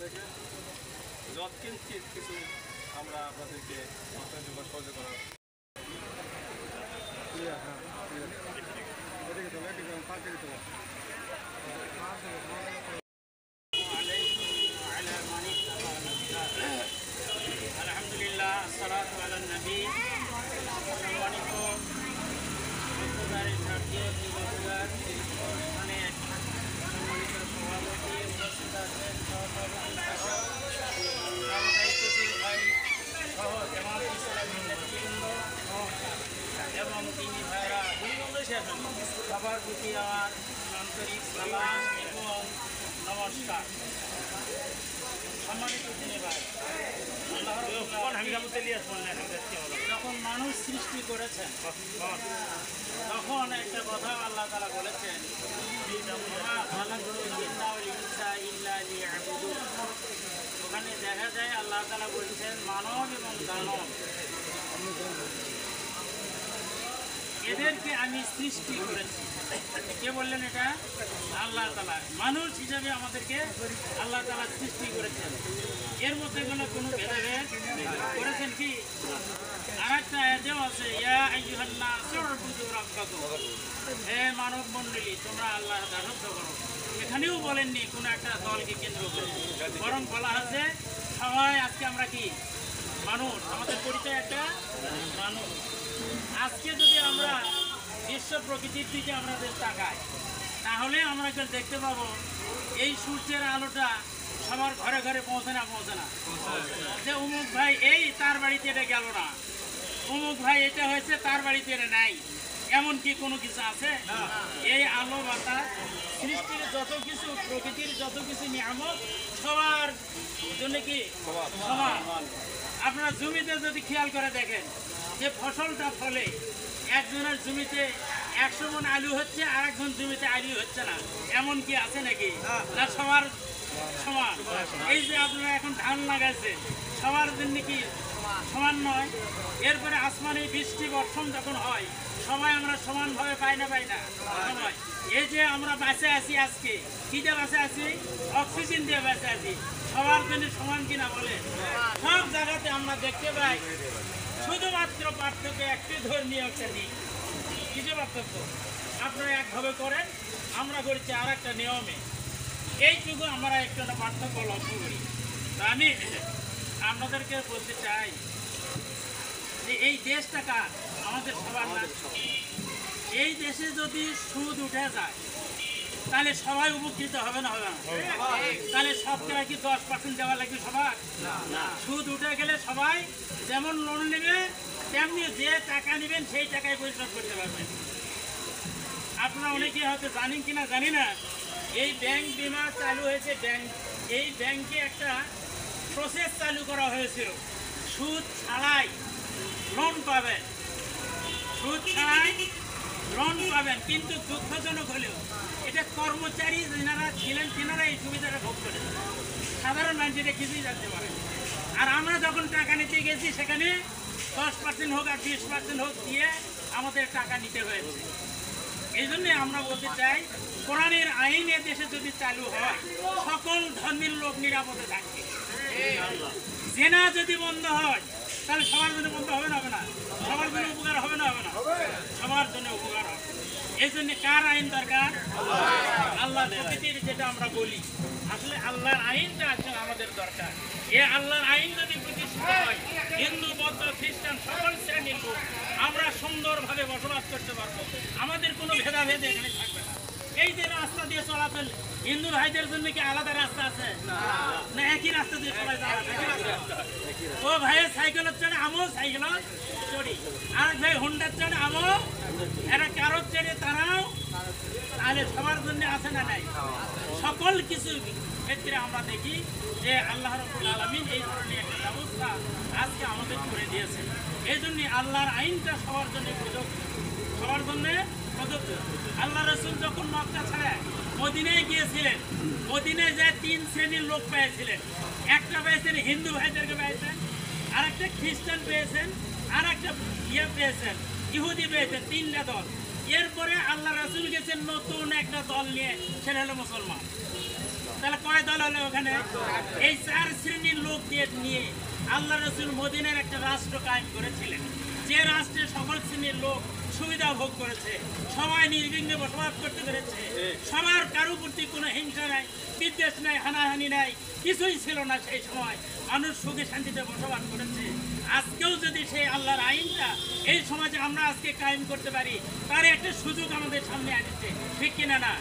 থেকে যৎকিঞ্চিত কিছু আমরা আপনাদেরকে সহযোগ করার আলহামদুলিল্লাহ আসসালাতু আলা নবী। সম্মানিত জাতীয় যুবদলের অনুষ্ঠানের সম্মানিত সভাপতি উপস্থিত আছেন ভাই সহ জামাত ইসলামী নেতৃবৃন্দ এবং তিনি ভাইরা সবার প্রতি আমার আন্তরিক সালাম এবং নমস্কার। সম্মানিত তিনি ভাই, যখন মানুষ সৃষ্টি করেছেন তখন একটা কথা আল্লাহ তাআলা বলেছেন, ওখানে দেখা যায় আল্লাহ তাআলা বলছেন মানব এবং দানব এদেরকে আমি সৃষ্টি করেছি। কে বললেন এটা? আল্লাহ তাআলা। মানুষ হিসাবে আমাদেরকে আল্লাহ তাআলা সৃষ্টি করেছেন, এর মধ্যে কোনো ভেদাভেদ করেছেন কি? আর একটা আয়াতেও আছে, ইয়া আইয়ুহান নাস উ'বুদু রাব্বাকুম, হে মানব মণ্ডলী তোমরা আল্লাহর দাসত্ব করো। এখানেও বলেননি কোনো একটা দলকে কেন্দ্র করে, বরং বলা আছে সবাই আজকে আমরা কি মানুষ, আমাদের পরিচয় একটা মানুষ। আজকে যদি আমরা বিশ্ব প্রকৃতির দিকে আমাদের তাকাই তাহলে আমরা দেখতে পাবো এই সূর্যের আলোটা সবার ঘরে ঘরে পৌঁছে না যে অমুক ভাই এই তার বাড়িতে এটা গেল না, অমুক ভাই এটা হয়েছে তার বাড়িতে এটা নাই, এমন কি কোনো কিছু আছে? এই আলো বাতাস সৃষ্টির যত কিছু, প্রকৃতির যত কিছু নিয়ামত সবার জন্য কি সমান। আপনারা জমিতে যদি খেয়াল করে দেখেন যে ফসলটা ফলে একজনের জমিতে 100 মণ আলু হচ্ছে আর একজন জমিতে আলু হচ্ছে না, এমন কি আছে নাকি? না, সবার সমান। এই যে আপনারা এখন ধান লাগাইছেন সবার জন্য কি সমান নয়? এরপরে আসমানে বৃষ্টি বর্ষণ যখন হয় সবাই আমরা সমানভাবে পাই না সময়। এই যে আমরা বেঁচে আছি আজকে কি দিয়ে বেঁচে আছি? অক্সিজেন দিয়ে বেঁচে আছি। সবার জন্য সমান কিনা বলে? সব জায়গাতে আমরা দেখতে পাই, শুধুমাত্র পার্থক্য একটি ধর্মীয় শ্রেণী। কিছু পার্থক্য আপনারা একভাবে করেন, আমরা করছি আর একটা নিয়মে। এইটুকু আমরা একটা পার্থক্য লক্ষ্য করি। আমি আপনাদেরকে বলতে চাই যে এই দেশটা কার? আমাদের সবার না। এই দেশে যদি সুদ উঠে যায় তাহলে সবাই উপকৃত হবে না? তাহলে সবটাই কি 10% দেওয়া লাগবে সবার? সুদ উঠে গেলে সবাই যেমন লোন নেবে তেমনি যে টাকা নেবেন সেই টাকায় পরিশোধ করতে পারবেন। আপনারা অনেকেই হয়তো জানেন কিনা জানি না, এই ব্যাংক বিমা চালু হয়েছে। এই ব্যাংকে একটা প্রসেস চালু করা হয়েছিল, সুদ ছাড়াই লোন পাবেন, সুদ ছাড়াই লোন পাবেন। কিন্তু দুঃখজনক হলেও এটা কর্মচারী যারা ছিলেন তেনারা এই সুবিধাটা ভোগ করেছেন, সাধারণ মানুষ এটা কিছুই জানতে পারে। আর আমরা যখন টাকা নিতে গেছি সেখানে 10% হোক আর 20% হোক দিয়ে আমাদের টাকা নিতে হয়েছে। এই জন্যে আমরা বলতে চাই, কোরআনের আইন এ দেশে যদি চালু হয় সকল ধর্মের লোক নিরাপদে থাকবে। জেনা যদি বন্ধ হয় তাহলে সবার জন্য বন্ধ হবে না? সবার জন্য উপকার হবে না? সবার জন্য উপকার হবে। এই জন্য কার আইন দরকার? আল্লাহ প্রকৃতির যেটা আমরা বলি, আসলে আল্লাহর আইনটা আসলে আমাদের দরকার। এই আল্লাহর আইন যদি প্রতিষ্ঠিত হয়, হিন্দু বৌদ্ধ খ্রিস্টান সকল শ্রেণীর লোক আমরা সুন্দরভাবে বসবাস করতে পারবো। আমাদের কোনো ভেদাভেদ এখানে থাকবে না। এই যে রাস্তা দিয়ে চলাচল, হিন্দু ভাইদের জন্য কি আলাদা রাস্তা আছে? না, একই রাস্তা দিয়ে সবাই যাওয়া। ও ভাইয়ের সাইকেলের চড়ে আমিও সাইকেল চড়ি, আর ভাই হোন্ডার চড়ে আমিও, এরা কারোর চড়ে তারাও, তাহলে সবার জন্য আছে না নাই? সকল কিছু ক্ষেত্রে আমরা দেখি যে আল্লাহ রাব্বুল আলামিন এই ধরনের একটা ব্যবস্থা আজকে আমাদের করে দিয়েছেন। এই জন্য আল্লাহর আইনটা সবার জন্য প্রযোজ্য, সবার জন্য প্রযোজ্য। আল্লাহ রাসূল যখন মক্কা ছেড়ে মদিনায় গিয়েছিলেন, মদিনায় যায় 3 শ্রেণীর লোক পেয়েছিলেন। একটা পেয়েছেন হিন্দু ভাইদেরকে পেয়েছেন, আর একটা খ্রিস্টান পেয়েছেন, আর একটা পেয়েছেন ইহুদি পেয়েছেন, 3টা দল। এরপরে আল্লাহ রাসূল গেছেন নতুন একটা দল নিয়ে, সেটা হলো মুসলমান। তাহলে কয় দল হলো ওখানে? এই 4 শ্রেণীর লোক নিয়ে আল্লাহ রাসূল মদিনার একটা রাষ্ট্র কায়েম করেছিলেন, যে রাষ্ট্রে সকল শ্রেণীর লোক সুবিধা ভোগ করেছে, সবাই নির্বিঘ্নে বসবাস করতে পেরেছে, সবার কারো প্রতি কোনো হিংসা নাই, বিদ্বেষ নাই, হানাহানি নাই, কিছুই ছিল না। সেই সময় মানুষ সুখে শান্তিতে বসবাস করেছে। আজকেও যদি সেই আল্লাহর আইনটা এই সমাজে আমরা আজকে কায়েম করতে পারি, তার একটা সুযোগ আমাদের সামনে আসছে, ঠিক কিনা না?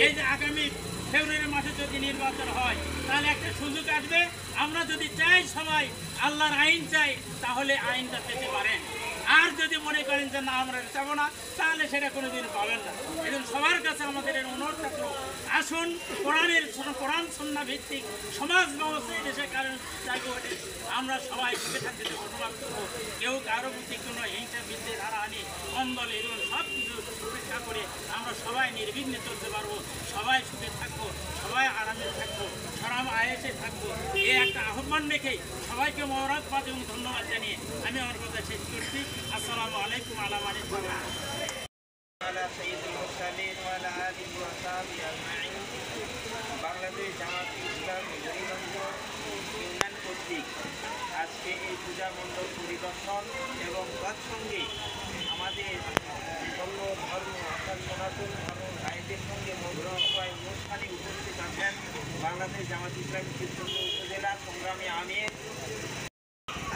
এই যে আগামী ফেব্রুয়ারি মাসে যদি নির্বাচন হয়, তাহলে একটা সুযোগ আসবে। আমরা যদি চাই সবাই আল্লাহর আইন চাই, তাহলে আইনটা পেতে পারেন। আর যদি মনে করেন যে না আমরা চাবো না, তাহলে সেটা কোনোদিন পাবেন না। এখন সবার কাছে আমাদের এর অনুরোধ থাকলো, আসুন কোরআন সুন্নাহ ভিত্তিক সমাজ ব্যবস্থা দেশের কারণ জায়গা ওঠে, আমরা সবাই সুখে শান্তিতে বসবাস করবো। কেউ কারো প্রতি কোনো হিংসা বিদ্বেষ হারাহানি অন্দল এরকম সব কিছু উপেক্ষা করে আমরা সবাই নির্বিঘ্নে চলতে পারবো, সবাই সুখে থাকবো, সবাই আরামে থাকবো, সরাম আয়েসে থাকবো। এই একটা আহ্বান রেখে সবাইকে মোবারকবাদ এবং ধন্যবাদ জানিয়ে আমি আমার কথা শেষ করছি। আসসালামু আলাইকুম আলা বাংলাদেশ জামাত ইসলাম হরিগঞ্জ ইউনিয়ন কর্তৃক আজকে এই পূজা মণ্ডপ পরিদর্শন এবং তৎসঙ্গে আমাদের ধর্ম অর্থাৎ সনাতন ধর্ম ভাইদের সঙ্গে মধ্যসভায় অনুষ্ঠানে উপস্থিত আছেন বাংলাদেশ জামাত ইসলাম কৃষ্ণগঞ্জ উপজেলার সংগ্রামী আমির।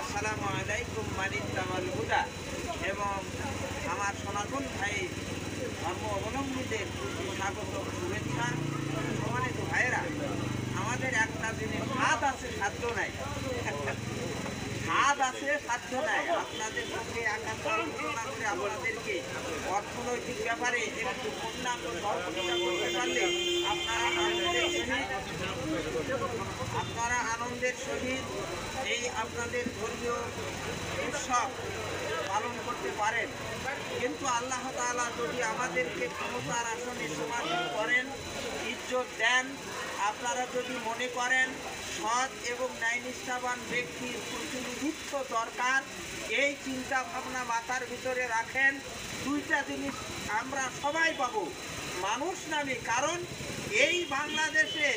আসসালামু আলাইকুম মানিতামাল হুদা। এবং আমার সনাতন ভাই ধর্ম অবলম্বীদের স্বাগত শুভেচ্ছা। সম্মানিত ভাইয়েরা, আমাদের একটা জিনিস হাত আছে সাধ্য নাই, হাত আছে সাধ্য নাই। আপনাদের সঙ্গে একান্ত আলোচনা করে আপনাদেরকে অর্থনৈতিক ব্যাপারে একটু পূর্ণাঙ্গ সহযোগিতা করতে পারলে আপনারা আনন্দের সহিত এই আপনাদের ধর্মীয় উৎসব পালন করতে পারেন। কিন্তু আল্লাহ তাআলা যদি আমাদেরকে ক্ষমতার আসনে সমাসীন করেন, ইজ্জত দেন, আপনারা যদি মনে করেন সৎ এবং ন্যায়নিষ্ঠাবান ব্যক্তির প্রতিনিধিত্ব দরকার, এই চিন্তা ভাবনা মাথার ভিতরে রাখেন, দুইটা জিনিস আমরা সবাই পাবো মানুষ নামে। কারণ এই বাংলাদেশে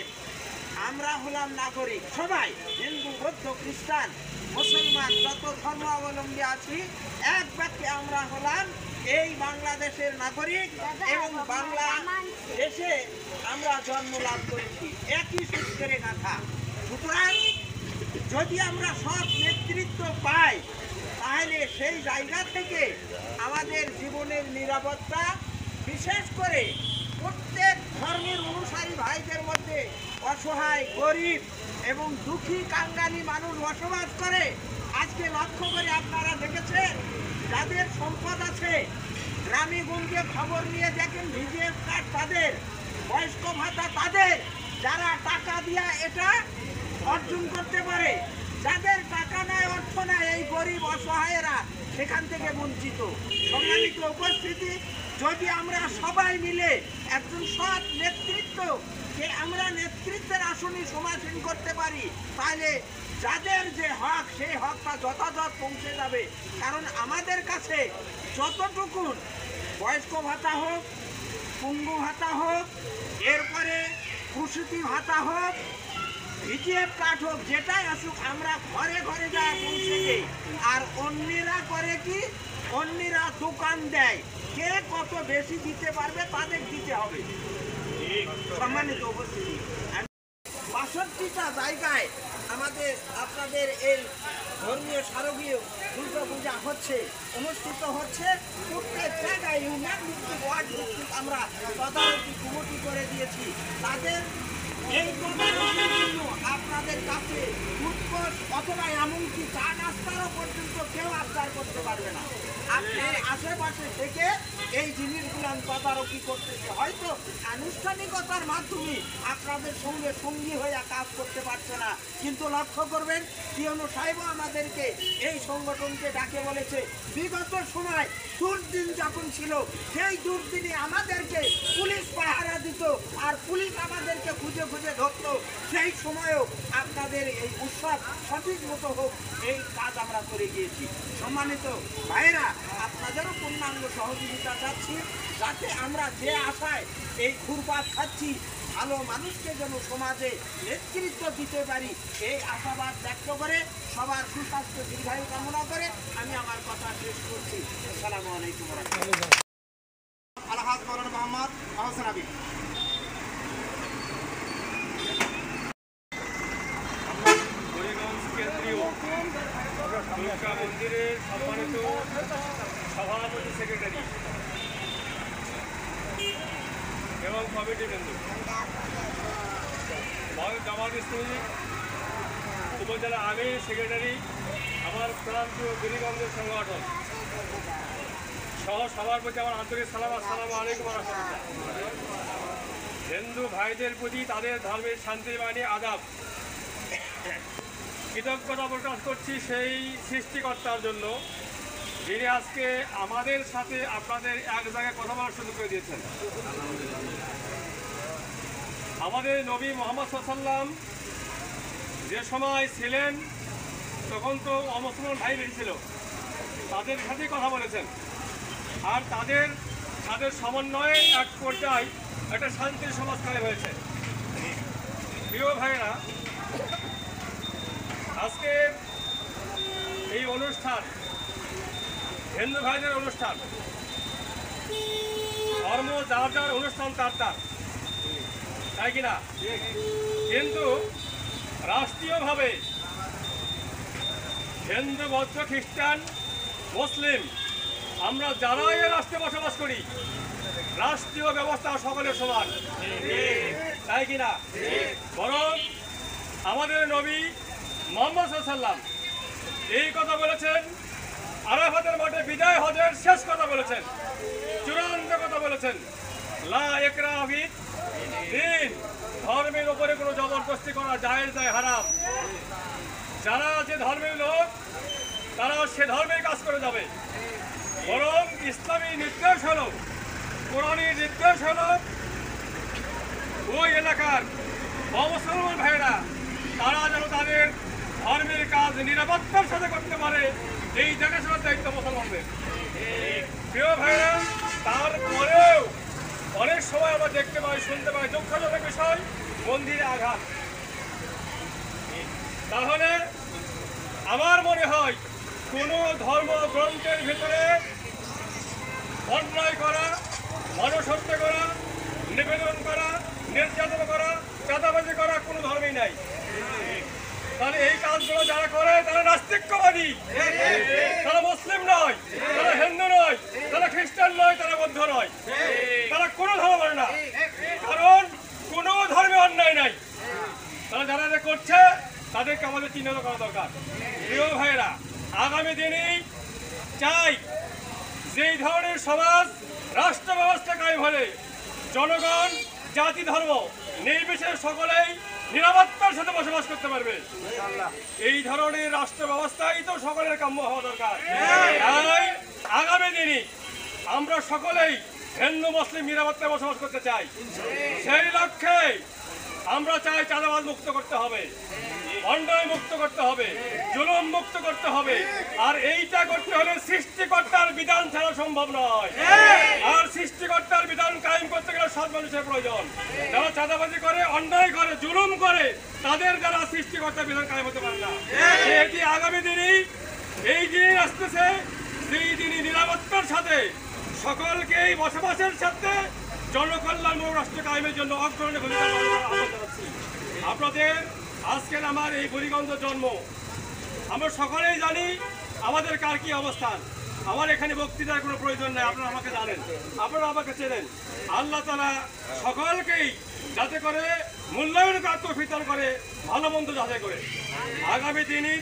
আমরা হলাম নাগরিক সবাই, হিন্দু বৌদ্ধ খ্রিস্টান মুসলমান যত ধর্ম অবলম্বী আছি, এক বাক্যে আমরা হলাম এই বাংলাদেশের নাগরিক এবং বাংলাদেশে আমরা জন্ম লাভ করেছি, একই সূত্রে গাঁথা। সুতরাং যদি আমরা সব নেতৃত্ব পাই, তাহলে সেই জায়গা থেকে আমাদের জীবনের নিরাপত্তা, বিশেষ করে প্রত্যেক ধর্মের অনুসারী ভাইদের মধ্যে অসহায়, গরিব এবং দুঃখী কাঙ্গালি মানুষ বসবাস করে। আজকে লক্ষ্য করে আপনারা দেখেছেন, যাদের সম্পদ আছে গ্রামে গঞ্জে খবর নিয়ে দেখেন ভিজিএফ কার্ড তাদের, বয়স্ক ভাতা তাদের, যারা টাকা দিয়া এটা অর্জন করতে পারে। যাদের টাকা নাই, অর্থ নাই, এই গরিব অসহায়েরা সেখান থেকে বঞ্চিত। সম্মানিত উপস্থিতি, যদি আমরা সবাই মিলে একজন সৎ নেতৃত্বকে আমরা নেতৃত্বের আসনে সমাসীন করতে পারি, তাহলে যাদের যে হক, সেই হকটা যথাযথ পৌঁছে যাবে। কারণ আমাদের কাছে যতটুকু বয়স্ক ভাতা হোক, পঙ্গু ভাতা হোক, এরপরে প্রসূতি ভাতা হোক, ভিজিএফ কার্ড হোক, যেটাই আসুক, আমরা ঘরে ঘরে যা পৌঁছে দিই। আর অন্যেরা করে কি, অন্যেরা দোকান দেয়, কে কত বেশি দিতে পারবে তাদের দিতে হবে। সম্মানিত উপস্থিতি, ৬২টা জায়গায় আমাদের আপনাদের এই ধর্মীয় শারদীয় দুর্গা পূজা হচ্ছে, অনুষ্ঠিত হচ্ছে। প্রত্যেক জায়গায় ইউনিয়ন ভিত্তিক, ওয়ার্ড ভিত্তিক আমরা তদারকি কমিটি করে দিয়েছি। তাদের এই তদারকির জন্য আপনাদের কাছে উৎকোষ অথবা এমনকি চা নাস্তারও পর্যন্ত কেউ আবদার করতে পারবে না। আপনার আশেপাশে থেকে এই জিনিসগুলো তদারকি করতেছে। হয়তো আনুষ্ঠানিকতার মাধ্যমে আপনাদের সঙ্গে সঙ্গী হয়ে কাজ করতে পারছে না, কিন্তু লক্ষ্য করবেন পিয়নো সাহেবও আমাদেরকে এই সংগঠনকে ডাকে বলেছে, বিগত সময় দুর্দিন যখন ছিল, সেই দুর্দিনে আমাদেরকে পুলিশ পাহারা দিত আর পুলিশ আমাদেরকে খুঁজে খুঁজে ধরত। সেই সময়েও আপনাদের এই উৎসব সঠিক মতো হোক, এই কাজ আমরা করে গিয়েছি। সম্মানিত ভাইরা, আপনাদেরও পূর্ণাঙ্গ সহযোগিতা চাচ্ছি, যাতে আমরা যে আশায় এই ঘুরপাত খাচ্ছি, ভালো মানুষকে যেন সমাজে নেতৃত্ব দিতে পারি, এই আশাবাদ ব্যক্ত করে সবার সুস্বাস্থ্য দীর্ঘায়ু কামনা করে আমি আমার কথা শেষ করছি। আসসালামু আলাইকুম ওয়া রাহমাতুল্লাহ। আলহাজ মাওলানা মোহাম্মদ আহসান হাবিব। হরিগঞ্জ কেন্দ্রীয় দুর্গা মন্দিরের সম্মানিত সভাপতি সেক্রেটারি এবং কমিটি বৃন্দ, জামাত ইসলামী উপজেলা আমির সেক্রেটারি, আমার প্রান্তীয় গিরিগঞ্জের সংগঠন সহ সবার প্রতি আমার আন্তরিক সালাম। আসসালামু আলাইকুম ওয়া রাহমাতুল্লাহ। হিন্দু ভাইদের প্রতি তাদের ধর্মের শান্তির বাণী আদাব। কৃতজ্ঞতা প্রকাশ করছি সেই সৃষ্টিকর্তার জন্য যিনি আজকে আমাদের সাথে আপনাদের এক জায়গায় কথা বলার সুযোগ করে দিয়েছেন। আমাদের নবী মুহাম্মদ সাল্লাল্লাহু আলাইহি ওয়াসাল্লাম যে সময় ছিলেন তখন তো অমুসলমান ভাই বেশি ছিল, তাদের সাথেই কথা বলেছেন আর তাদের সমন্বয়ে এক পর্যায়ে একটা শান্তির সমাজ কায়েম হয়েছে। প্রিয় ভাইরা, আজকে এই অনুষ্ঠান হিন্দু ভাইদের অনুষ্ঠান, ধর্ম যার যার অনুষ্ঠান তার, তাই কিনা? কিন্তু রাষ্ট্রীয়ভাবে হিন্দু, বৌদ্ধ, খ্রিস্টান, মুসলিম আমরা যারাই এই রাষ্ট্রে বসবাস করি, রাষ্ট্রীয় ব্যবস্থা সকলের সমান, তাই কিনা? বরং আমাদের নবী মুহাম্মদ সাল্লাল্লাহু আলাইহি ওয়াসাল্লাম এই কথা বলেছেন, আরাফাতের মাঠে বিদায় হজের শেষ কথা বলেছেন, চূড়ান্ত কথা বলেছেন, লা ইকরাহা ফিদ দ্বীন, ধর্মের উপরে কোনো জবরদস্তি করা জায়েজ নয়, হারাম। যারা যে ধর্মের লোক তারা সে ধর্মের কাজ করে যাবে, বরং ইসলামী নির্দেশ হলো, কোরআনের নির্দেশ হলো ওই এলাকার মুসলমান ভাইরা তারা যেন তাদের ধর্মের কাজ নিরাপত্তার সাথে করতে পারে, এই দেখাশোনার দায়িত্ব মুসলমানদের। প্রিয় ভাইরা, তারপরেও অনেক সময় আমরা দেখতে পাই, শুনতে পাই দুঃখজনক বিষয়, মন্দিরে আঘাত। তাহলে আমার মনে হয় কোনো ধর্মগ্রন্থের ভিতরে অন্যায় করা, মানুষ হত্যা করা, নিবেদন করা, নির্যাতন করা, চাঁদাবাজি করা কোনো ধর্মেই নাই। তাহলে এই কাজগুলো যারা করে তারা নাস্তিকবাদী, তারা মুসলিম নয়, তারা হিন্দু নয়, তারা খ্রিস্টান নয়, তারা বৌদ্ধ নয়, তারা কোনো ধর্ম মানে না, কারণ কোনো ধর্মে অন্যায় নাই। তারা যারা এটা করছে তাদেরকে আমাদের চিহ্নিত করা দরকার। প্রিয় ভাইয়েরা, আগামী দিনেই চাই যেই ধরনের সমাজ রাষ্ট্র ব্যবস্থা কায়েম হলে জনগণ, জাতি, ধর্ম নির্বিশেষে সকলেই নিরাপত্তার সাথে বসবাস করতে পারবে, এই ধরনের রাষ্ট্র ব্যবস্থাই তো সকলের কাম্য হওয়া দরকার। তাই আগামী দিনে আমরা সকলেই হিন্দু মুসলিম নিরাপত্তায় বসবাস করতে চাই। সেই লক্ষ্যে আমরা চাই চাঁদাবাজ মুক্ত করতে হবে, অন্যায় মুক্ত করতে হবে, জুলুম মুক্ত করতে হবে। আর এইটা করতে হলে সৃষ্টিকর্তার বিধান ছাড়া সম্ভব নয়। আর সৃষ্টিকর্তার বিধান কায়েম করতে গেলে সব মানুষের প্রয়োজন। যারা চাঁদাবাজি করে, অন্যায় করে, জুলুম করে, তাদের দ্বারা সৃষ্টিকর্তার বিধান কায়েম হতে পারে না। এটি আগামী দিনই এই দিন আসতেছে, সেই দিনই নিরাপত্তার সাথে সকলকেই বসবাসের সাথে জনকল্যাণমূলক রাষ্ট্র কায়েমের জন্য অগ্রণী ভূমিকা পালন আহ্বান জানাচ্ছি। আপনাদের আজকের আমার এই বুড়িগঞ্জ জন্ম, আমরা সকলেই জানি আমাদের কার কি অবস্থান। আমার এখানে বক্তৃতার কোনো প্রয়োজন নেই, আপনারা আমাকে জানেন, আপনারা আমাকে চেনেন। আল্লাহ তাআলা সকলকেই যাতে করে মূল্যায়ন কার্য বিতরণ করে, ভালো মন্দ যাচাই করে। আগামী দিনের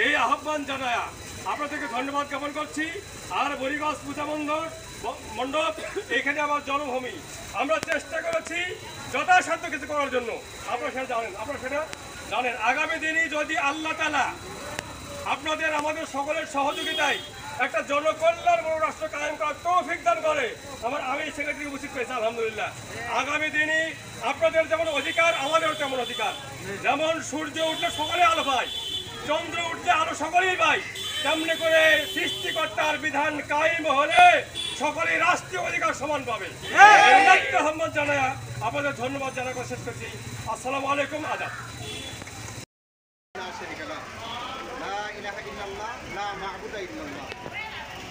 এই আহ্বান জানায়া আপনাদেরকে ধন্যবাদ জ্ঞাপন করছি। আর বুড়িগঞ্জ পূজা মণ্ডপ এখানে আমার জন্মভূমি, আমরা চেষ্টা করেছি যথাসাধ্য কিছু করার জন্য। আপনারা সেটা জানেন। আগামী দিনে যদি আল্লাহ তাআলা আপনাদের আমাদের সকলের সহযোগিতায় একটা জনকল্যাণমূলক রাষ্ট্র কায়েম করার তৌফিক দান করে, আমি সেক্রেটারি উচিত পেয়েছি আলহামদুলিল্লাহ। আগামী দিনে আপনাদের যেমন অধিকার, আমাদেরও তেমন অধিকার। যেমন সূর্য উঠলে সকলে আলো পায়, চন্দ্র উঠলে আলো সকলেই পায়, তেমনি করে সৃষ্টিকর্তার বিধান কায়েম হলে সকলেই রাষ্ট্রীয় অধিকার সমান পাবে। মোহাম্মদ জানা আপনাদের ধন্যবাদ জানা করে শেষ করছি। আসসালামু আলাইকুম, আদাব।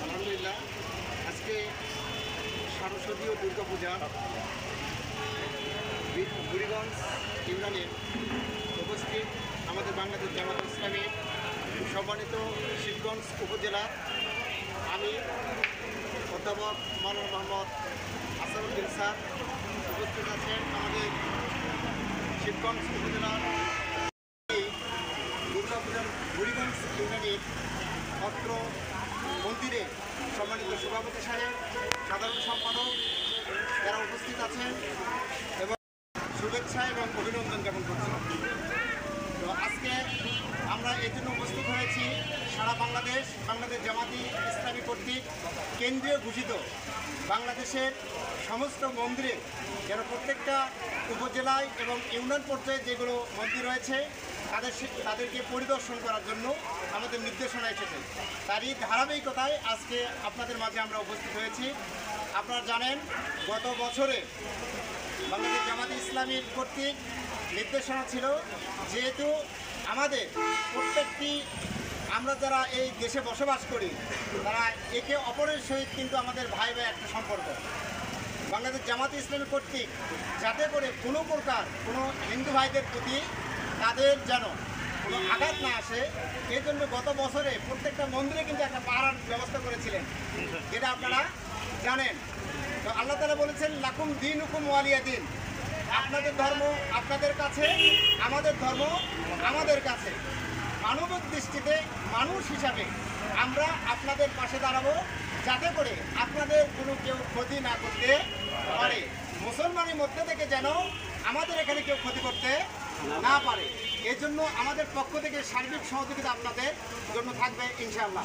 আলহামদুলিল্লাহ, আজকে শারদীয় দুর্গাপূজা বুড়িগঞ্জ ইউনিয়নের উপস্থিত আমাদের বাংলাদেশ জামাত ইসলামী সম্মানিত শিবগঞ্জ উপজেলা আমি অধ্যাপক মানব মোহাম্মদ আসাদুদ্দিন স্যার, উপস্থিত আছেন আমাদের শিবগঞ্জ উপজেলার দুর্গাপূজার বুড়িগঞ্জ ইউনিয়নের অত্র মন্দিরে সম্মানিত সভাপতি সাহেব, সাধারণ সম্পাদক যারা উপস্থিত আছেন এবং শুভেচ্ছা এবং অভিনন্দন জ্ঞাপন করছি। তো আজকে আমরা এই জন্য উপস্থিত হয়েছি, সারা বাংলাদেশ জামাতি ইসলামী কর্তৃক কেন্দ্রীয় ঘোষিত বাংলাদেশের সমস্ত মন্দিরে যেন প্রত্যেকটা উপজেলায় এবং ইউনিয়ন পর্যায়ে যেগুলো মন্দির রয়েছে তাদেরকে পরিদর্শন করার জন্য আমাদের নির্দেশনা এসেছে। তারই ধারাবাহিকতায় আজকে আপনাদের মাঝে আমরা উপস্থিত হয়েছি। আপনারা জানেন, গত বছরে বাংলাদেশ জামাতি ইসলামী কর্তৃক নির্দেশনা ছিল, যেহেতু আমাদের প্রত্যেকটি আমরা যারা এই দেশে বসবাস করি তারা একে অপরের সহিত কিন্তু আমাদের ভাই ভাই একটা সম্পর্ক। বাংলাদেশ জামাতি ইসলামী কর্তৃক যাতে করে কোনো প্রকার কোনো হিন্দু ভাইদের প্রতি তাদের যেন কোনো আঘাত না আসে, এই জন্য গত বছরে প্রত্যেকটা মন্দিরে কিন্তু একটা পাহারার ব্যবস্থা করেছিলেন, যেটা আপনারা জানেন। তো আল্লাহ তাআলা বলেছেন, লাকুম দীনুকুম ওয়ালিয়া দিন, আপনাদের ধর্ম আপনাদের কাছে, আমাদের ধর্ম আমাদের কাছে। মানবিক দৃষ্টিতে মানুষ হিসাবে আমরা আপনাদের পাশে দাঁড়াবো, যাতে করে আপনাদের কোনো কেউ ক্ষতি না করতে পারে, মুসলমানের মধ্যে থেকে যেন আমাদের এখানে কেউ ক্ষতি করতে না পারে। এই জন্য আমাদের পক্ষ থেকে সার্বিক সহযোগিতা আপনাদের জন্য থাকবে ইনশাআল্লাহ।